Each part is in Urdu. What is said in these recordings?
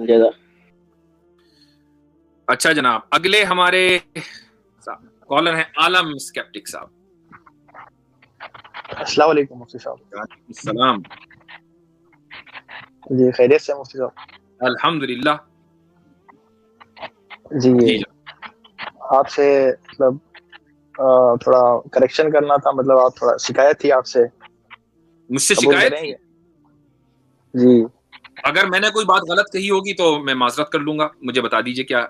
جزا. اچھا جناب, اگلے ہمارے کالر ہیں عالم اسکیپٹک صاحب. السلام علیکم مفتی صاحب. وعلیکم السلام. جی خیریت سے مفتی صاحب؟ الحمدللہ. جی آپ سے مطلب تھوڑا کریکشن کرنا تھا, مطلب آپ تھوڑا شکایت تھی آپ سے. مجھ سے قبول شکایت کریں تھی؟ گے؟ جی اگر میں نے کوئی بات غلط کہی ہوگی تو میں معذرت کر لوں گا, مجھے بتا دیجئے کیا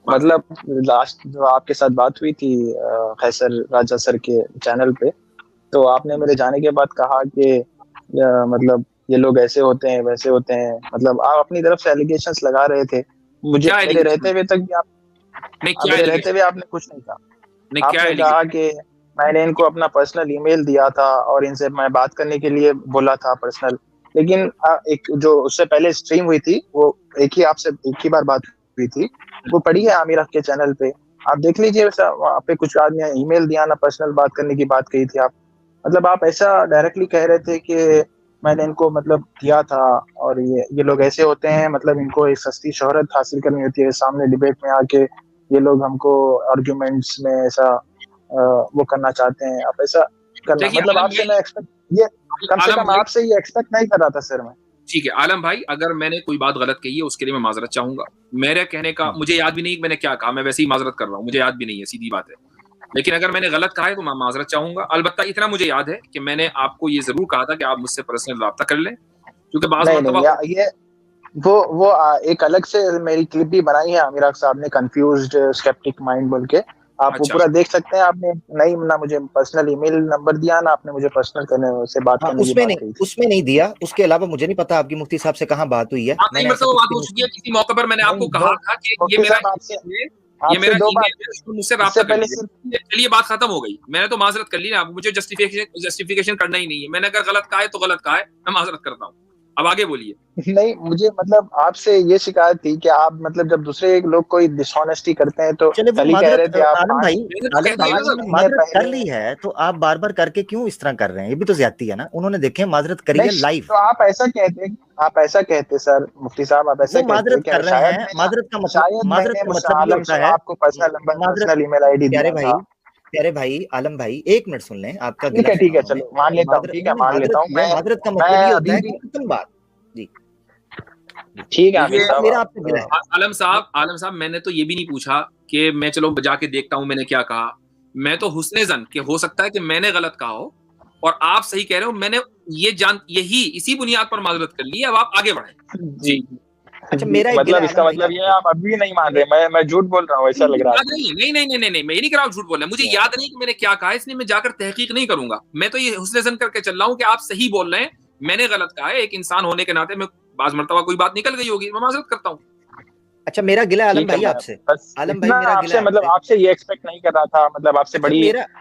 مطلب لاسٹ جو آپ کے ساتھ بات ہوئی تھی قیصر راجہ سر کے چینل پہ, تو آپ نے میرے جانے کے بعد کہا کہ مطلب یہ لوگ ایسے ہوتے ہیں ویسے ہوتے ہیں, مطلب آپ اپنی طرف سے ایلیگیشنز لگا رہے تھے. مجھے کیا میرے رہتے ہوئے تک بھی میرے رہتے ہوئے آپ نے کچھ نہیں کہا. آپ نے کہا کہ میں نے ان کو اپنا پرسنل ای میل دیا تھا اور ان سے میں بات کرنے کے لیے بولا تھا پرسنل, لیکن ایک جو اس سے پہلے اسٹریم ہوئی تھی وہ آپ سے ایک ہی بار بات ہوئی تھی, وہ پڑھی ہے عامر کے چینل پہ, آپ دیکھ لیجیے. وہاں پہ کچھ آدمی ای میل دیا نا, پرسنل بات کرنے کی بات کہی تھی آپ. مطلب آپ ایسا ڈائریکٹلی کہہ رہے تھے کہ میں نے ان کو مطلب دیا تھا اور یہ لوگ ایسے ہوتے ہیں, مطلب ان کو ایک سستی شہرت حاصل کرنی ہوتی ہے, سامنے ڈبیٹ میں آ کے یہ لوگ ہم کو آرگیومنٹس میں ایسا وہ کرنا چاہتے ہیں. آپ ایسا کرنا, مطلب آپ سے میں کم سے کم آپ سے یہ ایکسپیکٹ نہیں کر رہا تھا سر میں. ٹھیک ہے عالم بھائی, اگر میں نے کوئی بات غلط کہی ہے اس کے لیے میں معذرت چاہوں گا. میرے کہنے کا مجھے یاد بھی نہیں کہ میں نے کیا کہا, میں ویسے ہی معذرت کر رہا ہوں, مجھے یاد بھی نہیں ہے, سیدھی بات ہے. لیکن اگر میں نے غلط کہا ہے تو میں معذرت چاہوں گا. البتہ اتنا مجھے یاد ہے کہ میں نے آپ کو یہ ضرور کہا تھا کہ آپ مجھ سے پرسنل رابطہ کر لیں, کیونکہ بعض مرتبہ وہ ایک الگ سے میری کلپ بھی بنائی ہے عامر صاحب نے, کنفیوزڈ اسکیپٹک مائنڈ بول کے. آپ وہ پورا دیکھ سکتے ہیں. آپ نے نہیں نہ مجھے پرسنل ای میل نمبر دیا, نہ آپ نے مجھے پرسنل کرنے سے بات کرنے کی بات کہی تھی. اس میں نہیں دیا. اس کے علاوہ مجھے نہیں پتا آپ کی مفتی صاحب سے کہاں بات ہوئی ہے. میں نے بات ہو چکی ہے کسی موقع پر, میں نے آپ کو کہا تھا کہ یہ میرا مجھ سے رابطہ کر لیجیے. چلیے بات ختم ہو گئی, میں نے تو معذرت کر لی نا. مجھے جسٹیفیکیشن کرنا ہی نہیں ہے. میں نے اگر غلط کہا ہے تو غلط کہا ہے, میں معذرت کرتا ہوں. اب آگے بولیے. نہیں, مجھے مطلب آپ سے یہ شکایت تھی کہ آپ مطلب جب دوسرے لوگ کوئی ڈس آنیسٹی کرتے ہیں تو کل ہی کہہ رہے تھے آپ عالم بھائی معذرت کر لی ہے تو آپ بار بار کر کے کیوں اس طرح کر رہے ہیں؟ یہ بھی تو زیادتی ہے نا. انہوں نے دیکھیں معذرت کری ہے لائیو. تو آپ ایسا کہتے سر مفتی صاحب, آپ ایسا کہتے کہ شاید میں نے عالم سے آپ کو personal E mile I D دیا تھا. پیارے بھائی عالم بھائی ایک منٹ سن لیں, آپ کا ٹھیک ہے چلو مان لیتا ہوں. ٹھیک ہے مان لیتا ہوں. معذرت کا مطلب یہ ہوتا ہے کہ ختم بات. جی ٹھیک ہے عالم صاحب میں نے تو یہ بھی نہیں پوچھا کہ میں چلو بجا کے دیکھتا ہوں میں نے کیا کہا. میں تو حسن ظن کہ ہو سکتا ہے کہ میں نے غلط کہا ہو اور آپ صحیح کہہ رہے ہو. میں نے اسی بنیاد پر معذرت کر لی. اب آپ آگے بڑھیں. جی اچھا, میرا مطلب اس کا مطلب یہ آپ ابھی بھی نہیں مان رہے, میں جھوٹ بول رہا ہوں ایسا لگ رہا ہے. نہیں, میں یہ نہیں کر رہا ہوں جھوٹ بول رہا ہوں. مجھے یاد نہیں کہ میں نے کیا کہا, اس لیے میں جا کر تحقیق نہیں کروں گا. میں تو یہ حسن ظن کر کے چل رہا ہوں کہ آپ صحیح بول رہے ہیں, میں نے غلط کہا ہے. ایک انسان ہونے کے ناطے میں بعض مرتبہ کوئی بات نکل گئی ہوگی, میں معذرت کرتا ہوں. اچھا میرا گلہ عالم بھائی آپ سے, عالم بھائی میرا گلہ مطلب آپ سے یہ ایکسپیکٹ نہیں کر رہا تھا, مطلب آپ سے بڑی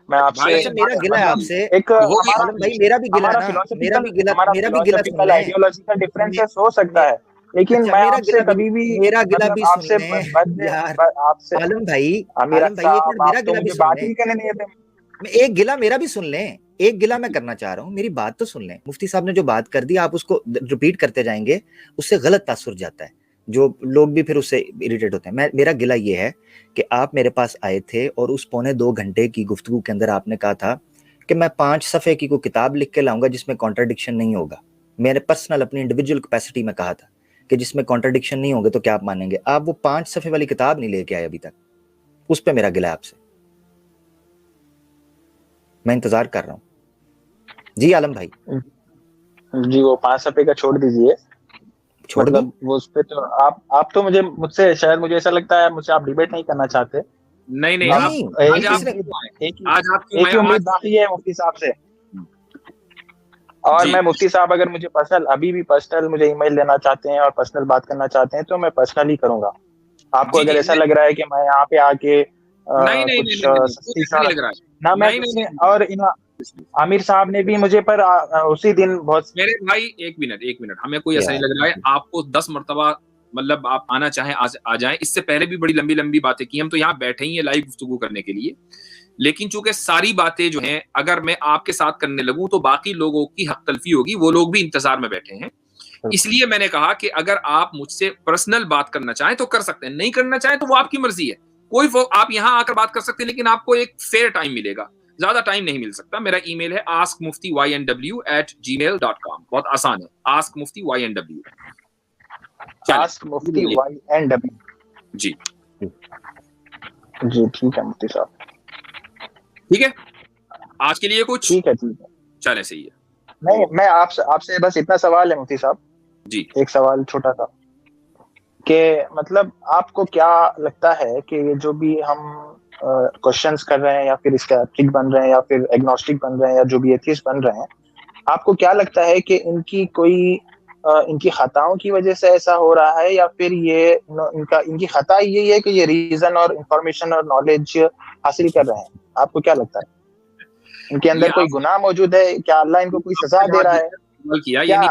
میں آپ سے میرا گلہ ہے آپ سے. ایک عالم بھائی میرا بھی گلہ ہے نا, میرا بھی گلہ سن لیں. آئیڈیالوجیکل ڈفرینسز ہو سکتا ہے, لیکن میں آپ سے کبھی بھی میرا گلہ بھی سن لیں یار. عالم بھائی میرا گلہ بھی سن لیں. ایک گلہ میرا بھی سن لیں, ایک گلہ میں کرنا چاہ رہا ہوں, میری بات تو سن لیں. مفتی صاحب نے جو بات کر دی آپ اس کو ریپیٹ کرتے جائیں گے, اس سے غلط تاثر جاتا ہے, جو لوگ بھی پھر اس سے اریٹیٹ ہوتے ہیں. میرا گلہ یہ ہے کہ آپ میرے پاس آئے تھے اور اس 1.25 گھنٹے کی گفتگو کے اندر آپ نے کہا تھا کہ میں 5 صفحے کی کوئی کتاب لکھ کے لاؤں گا جس میں کانٹرڈکشن نہیں ہوگا. میں نے پرسنل اپنی انڈیویجول کیپیسٹی میں کہا تھا کہ جس میں کانٹرڈکشن نہیں ہوگا تو کیا آپ مانیں گے. آپ وہ 5 صفحے والی کتاب نہیں لے کے آئے ابھی تک. اس پہ میرا گلہ ہے آپ سے, میں انتظار کر رہا ہوں. جی عالم بھائی جی وہ 5 صفحے کا چھوڑ دیجئے, مطلب وہ اس پہ تو آپ تو مجھ سے شاید مجھے ایسا لگتا ہے مجھ سے آپ ڈیبیٹ نہیں کرنا چاہتے. نہیں ایک ہی امید باقی ہے مفتی صاحب سے, اور میں مفتی صاحب اگر مجھے ابھی بھی پرسنل مجھے ای میل لینا چاہتے ہیں اور پرسنل بات کرنا چاہتے ہیں تو میں پرسنل ہی کروں گا. آپ کو اگر ایسا لگ رہا ہے کہ میں یہاں پہ آ کے کچھ اور عامر صاحب نے بھی مجھے پر اسی دن بہت. میرے بھائی ایک منٹ ہمیں کوئی ایسا نہیں لگ رہا ہے. آپ کو 10 مرتبہ مطلب آپ آنا چاہیں آ جائیں. اس سے پہلے بھی بڑی لمبی باتیں کی, ہم تو یہاں بیٹھے ہی ہیں لائیو گفتگو کرنے کے لیے. لیکن چونکہ ساری باتیں جو ہیں اگر میں آپ کے ساتھ کرنے لگوں تو باقی لوگوں کی حق تلفی ہوگی, وہ لوگ بھی انتظار میں بیٹھے ہیں. اس لیے میں نے کہا کہ اگر آپ مجھ سے پرسنل بات کرنا چاہیں تو کر سکتے ہیں, نہیں کرنا چاہیں تو وہ آپ کی مرضی ہے. کوئی آپ یہاں آ کر بات کر سکتے ہیں, لیکن آپ کو ایک فیئر ٹائم ملے گا, زیادہ ٹائم نہیں مل سکتا. میرا ای میل ہے askmufty@gmail.com, بہت آسان ہے, askmufty@. جی جی ٹھیک ہے مفتی صاحب, ٹھیک ہے. آج کے لیے کچھ ٹھیک ہے چلے صحیح ہے. نہیں, میں آپ سے بس اتنا سوال ہے مفتی صاحب, جی ایک سوال چھوٹا سا, کہ مطلب آپ کو کیا لگتا ہے کہ یہ جو بھی ہم کوشچنس کر رہے ہیں یا پھر اسکیپٹک بن رہے ہیں یا پھر ایگنوسٹک بن رہے ہیں یا جو بھی ایتھیسٹ بن رہے ہیں, آپ کو کیا لگتا ہے کہ ان کی خطاؤں کی وجہ سے ایسا ہو رہا ہے, یا پھر یہ ان کی خطا یہی ہے کہ یہ ریزن اور انفارمیشن اور نالج حاصل کر رہے ہیں؟ آپ کو کیا لگتا ہے ان کے اندر کوئی گناہ موجود ہے؟ کیا اللہ ان کو کوئی سزا دے رہا ہے؟ کیا یعنی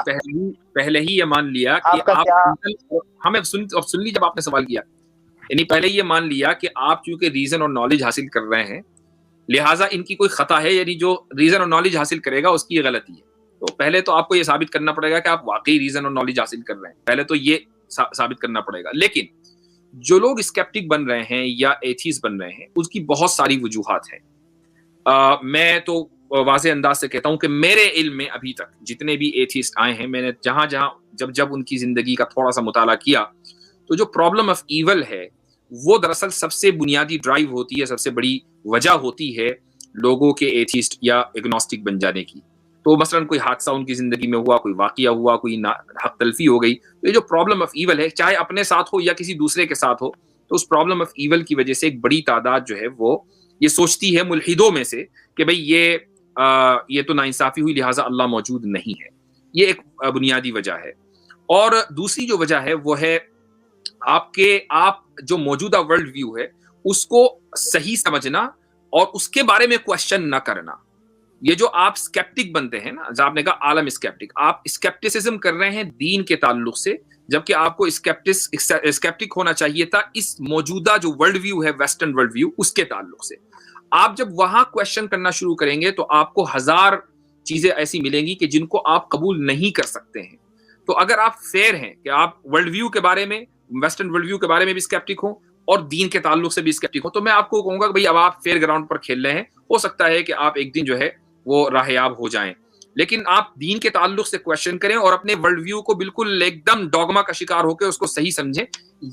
پہلے ہی یہ مان لیا کہ آپ ہمیں سن لی جب آپ نے سوال کیا, یعنی پہلے یہ مان لیا کہ آپ چونکہ ریزن اور نالج حاصل کر رہے ہیں لہٰذا ان کی کوئی خطا ہے, یعنی جو ریزن اور نالج حاصل کرے گا اس کی یہ غلطی ہے. تو پہلے تو آپ کو یہ ثابت کرنا پڑے گا کہ آپ واقعی ریزن اور نالج حاصل کر رہے ہیں, پہلے تو یہ ثابت کرنا پڑے گا. لیکن جو لوگ اسکیپٹک بن رہے ہیں یا ایتھیسٹ بن رہے ہیں اس کی بہت ساری وجوہات ہیں. میں تو واضح انداز سے کہتا ہوں کہ میرے علم میں ابھی تک جتنے بھی ایتھیسٹ آئے ہیں, میں نے جہاں جب ان کی زندگی کا تھوڑا سا مطالعہ کیا, تو جو پرابلم آف ایول ہے وہ دراصل سب سے بنیادی ڈرائیو ہوتی ہے, سب سے بڑی وجہ ہوتی ہے لوگوں کے ایتھیسٹ یا ایگنوسٹک بن جانے کی. تو مثلاً کوئی حادثہ ان کی زندگی میں ہوا, کوئی واقعہ ہوا, کوئی حق تلفی ہو گئی, تو یہ جو پرابلم آف ایول ہے چاہے اپنے ساتھ ہو یا کسی دوسرے کے ساتھ ہو, تو اس پرابلم آف ایول کی وجہ سے ایک بڑی تعداد جو ہے وہ یہ سوچتی ہے ملحدوں میں سے کہ بھئی یہ تو ناانصافی ہوئی لہٰذا اللہ موجود نہیں ہے. یہ ایک بنیادی وجہ ہے. اور دوسری جو وجہ ہے وہ ہے آپ جو موجودہ ورلڈ ویو ہے اس کو صحیح سمجھنا اور اس کے بارے میں کوشچن نہ کرنا. یہ جو آپ اسکیپٹک بنتے ہیں نا, آپ نے کہا عالم اسکیپٹک, آپ اسکیپٹسزم کر رہے ہیں دین کے تعلق سے, جبکہ آپ کو اسکیپٹک ہونا چاہیے تھا اس موجودہ جو ورلڈ ویو ہے, ویسٹرن ورلڈ ویو, اس کے تعلق سے. آپ جب وہاں کوشچن کرنا شروع کریں گے تو آپ کو ہزار چیزیں ایسی ملیں گی کہ جن کو آپ قبول نہیں کر سکتے ہیں. تو اگر آپ فیئر ہیں کہ آپ ورلڈ ویو کے بارے میں, ویسٹرن ورلڈ ویو کے بارے میں بھی اسکیپٹک ہوں اور دین کے تعلق سے بھی اسکیپٹک ہوں, تو میں آپ کو کہوں گا کہ بھئی اب آپ فیئر گراؤنڈ پر کھیل رہے ہیں, ہو سکتا ہے کہ آپ ایک دن جو ہے وہ راہیاب ہو جائیں. لیکن آپ دین کے تعلق سے کوشچن کریں اور اپنے ورلڈ ویو کو بالکل ایک دم ڈوگما کا شکار ہو کے اس کو صحیح سمجھیں,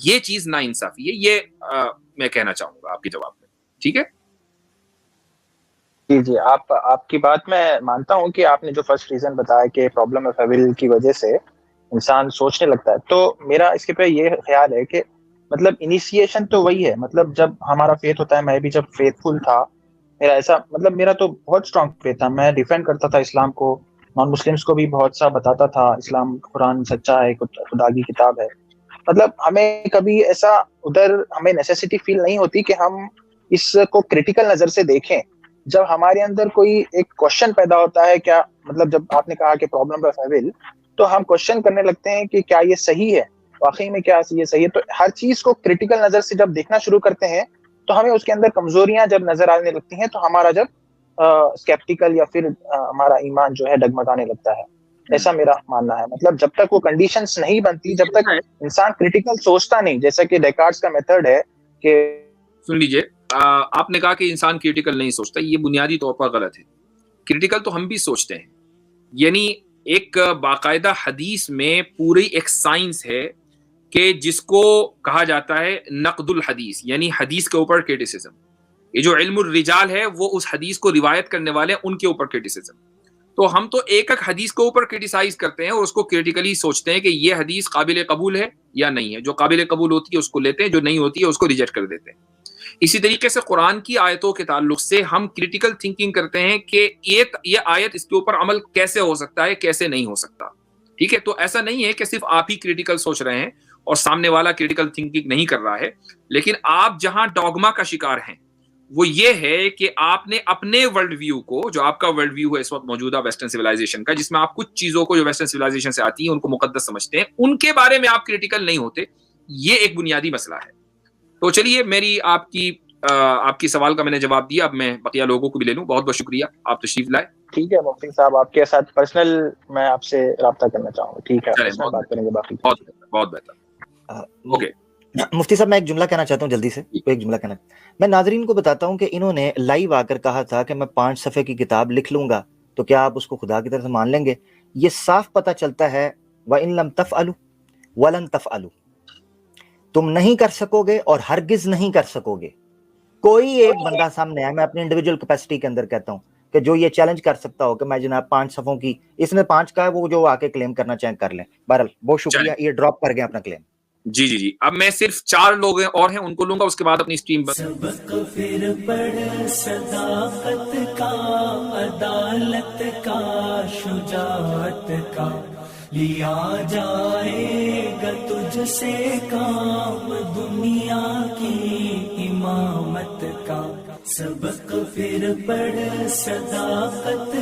یہ چیز ناانصافی ہے. یہ میں کہنا چاہوں گا آپ کے جواب میں. ٹھیک ہے جی, آپ کی بات میں مانتا ہوں کہ آپ نے جو فرسٹ ریزن بتایا کہ پرابلم آف ایول کی وجہ سے انسان سوچنے لگتا ہے, تو میرا اس کے پہ یہ خیال ہے کہ مطلب انیشیشن تو وہی ہے. مطلب جب ہمارا فیتھ ہوتا ہے, میں بھی جب فیتھ فل تھا, میرا تو بہت اسٹرانگ فیتھ تھا, میں ڈیفینڈ کرتا تھا اسلام کو, نان مسلمس کو بھی بہت سا بتاتا تھا اسلام, قرآن سچا ہے, خدا کی کتاب ہے. مطلب ہمیں کبھی ایسا ادھر ہمیں نیسیسٹی فیل نہیں ہوتی کہ ہم اس کو کریٹیکل نظر سے دیکھیں. جب ہمارے اندر کوئی ایک کوشچن پیدا ہوتا ہے, کیا مطلب جب آپ نے کہا کہ پرابلم آف ایول, تو ہم کوشچن کرنے لگتے ہیں کہ کیا یہ صحیح ہے, واقعی میں کیا یہ صحیح ہے. تو ہر چیز کو کریٹیکل نظر سے جب دیکھنا شروع کرتے ہیں تو ہمیں اس کے اندر کمزوریاں جب نظر آنے لگتی ہیں, تو ہمارا جب اسکیپٹیکل یا پھر ہمارا ایمان جو ہے ڈگمگانے لگتا ہے. ایسا میرا ماننا ہے. مطلب جب تک وہ کنڈیشنز نہیں بنتی, جب تک انسان کریٹیکل سوچتا نہیں, جیسا کہ ڈیکارٹس کا میتھڈ ہے کہ سن لیجئے, آپ نے کہا کہ انسان کریٹیکل نہیں سوچتا, یہ بنیادی طور پر غلط ہے. کریٹیکل تو ہم بھی سوچتے ہیں, یعنی ایک باقاعدہ حدیث میں پوری ایک سائنس ہے کہ جس کو کہا جاتا ہے نقد الحدیث, یعنی حدیث کے اوپر کرٹیسزم. یہ جو علم الرجال ہے وہ اس حدیث کو روایت کرنے والے ان کے اوپر کرٹیسزم. تو ہم تو ایک حدیث کے اوپر کرٹیسائز کرتے ہیں اور اس کو کریٹیکلی سوچتے ہیں کہ یہ حدیث قابل قبول ہے یا نہیں ہے. جو قابل قبول ہوتی ہے اس کو لیتے ہیں, جو نہیں ہوتی ہے اس کو ریجیکٹ کر دیتے ہیں. اسی طریقے سے قرآن کی آیتوں کے تعلق سے ہم کریٹیکل تھنکنگ کرتے ہیں کہ یہ آیت اس کے اوپر عمل کیسے ہو سکتا ہے, کیسے نہیں ہو سکتا. ٹھیک ہے, تو ایسا نہیں ہے کہ صرف آپ ہی کریٹیکل سوچ رہے ہیں اور سامنے والا کریٹیکل تھنکنگ نہیں کر رہا ہے. لیکن آپ جہاں ڈوگما کا شکار ہیں وہ یہ ہے کہ آپ نے اپنے ورلڈ ویو کو, جو آپ کا ورلڈ ویو ہے اس وقت موجودہ ویسٹرن سویلائزیشن کا, جس میں آپ کچھ چیزوں کو جو ویسٹرن سویلائزیشن سے آتی ہیں ان کو مقدس سمجھتے ہیں, ان کے بارے میں آپ کریٹیکل نہیں ہوتے. یہ ایک بنیادی مسئلہ ہے. تو چلیے, میری آپ کی سوال کا میں نے جواب دیا, اب میں بقیہ لوگوں کو بھی لے لوں. بہت بہت شکریہ, آپ تشریف لائے. ٹھیک ہے مفتی صاحب، آپ کے ساتھ پرسنل میں آپ سے رابطہ کرنا چاہوں گا. ٹھیک ہے، پرسنل بات کریں گے. باقی بہت بہتر. اوکے مفتی صاحب میں ایک جملہ کہنا چاہتا ہوں جلدی سے. ایک جملہ کہنا میں ناظرین کو بتاتا ہوں کہ انہوں نے لائیو آ کر کہا تھا کہ میں 5 صفحے کی کتاب لکھ لوں گا، تو کیا آپ اس کو خدا کی طرف سے مان لیں گے؟ یہ صاف پتہ چلتا ہے وَإِن لَمْ تَفْعَلُوا وَلَن تَفْعَلُوا، تم نہیں کر سکو گے اور ہرگز نہیں کر سکو گے. کوئی ایک بندہ سامنے ہے، میں اپنی انڈیویجول کیپیسٹی کے اندر کہتا ہوں کہ جو یہ چیلنج کر سکتا ہو کہ میں جناب 5 صفحوں کی، اس نے 5 کا ہے، وہ جو آ کے کلیم کرنا چاہیں کر لیں. بہرحال بہت شکریہ، یہ ڈراپ کر گئے اپنا کلیم. جی اب میں صرف 4 لوگ اور ہیں ان کو لوں گا، اس کے بعد اپنی اسٹریم پر. سبق پھر پڑھ صداقت کا، عدالت کا، شجاعت کا، لیا جائے گا تجھ سے کام دنیا کی امامت کا. سبق پھر پڑھ صداقت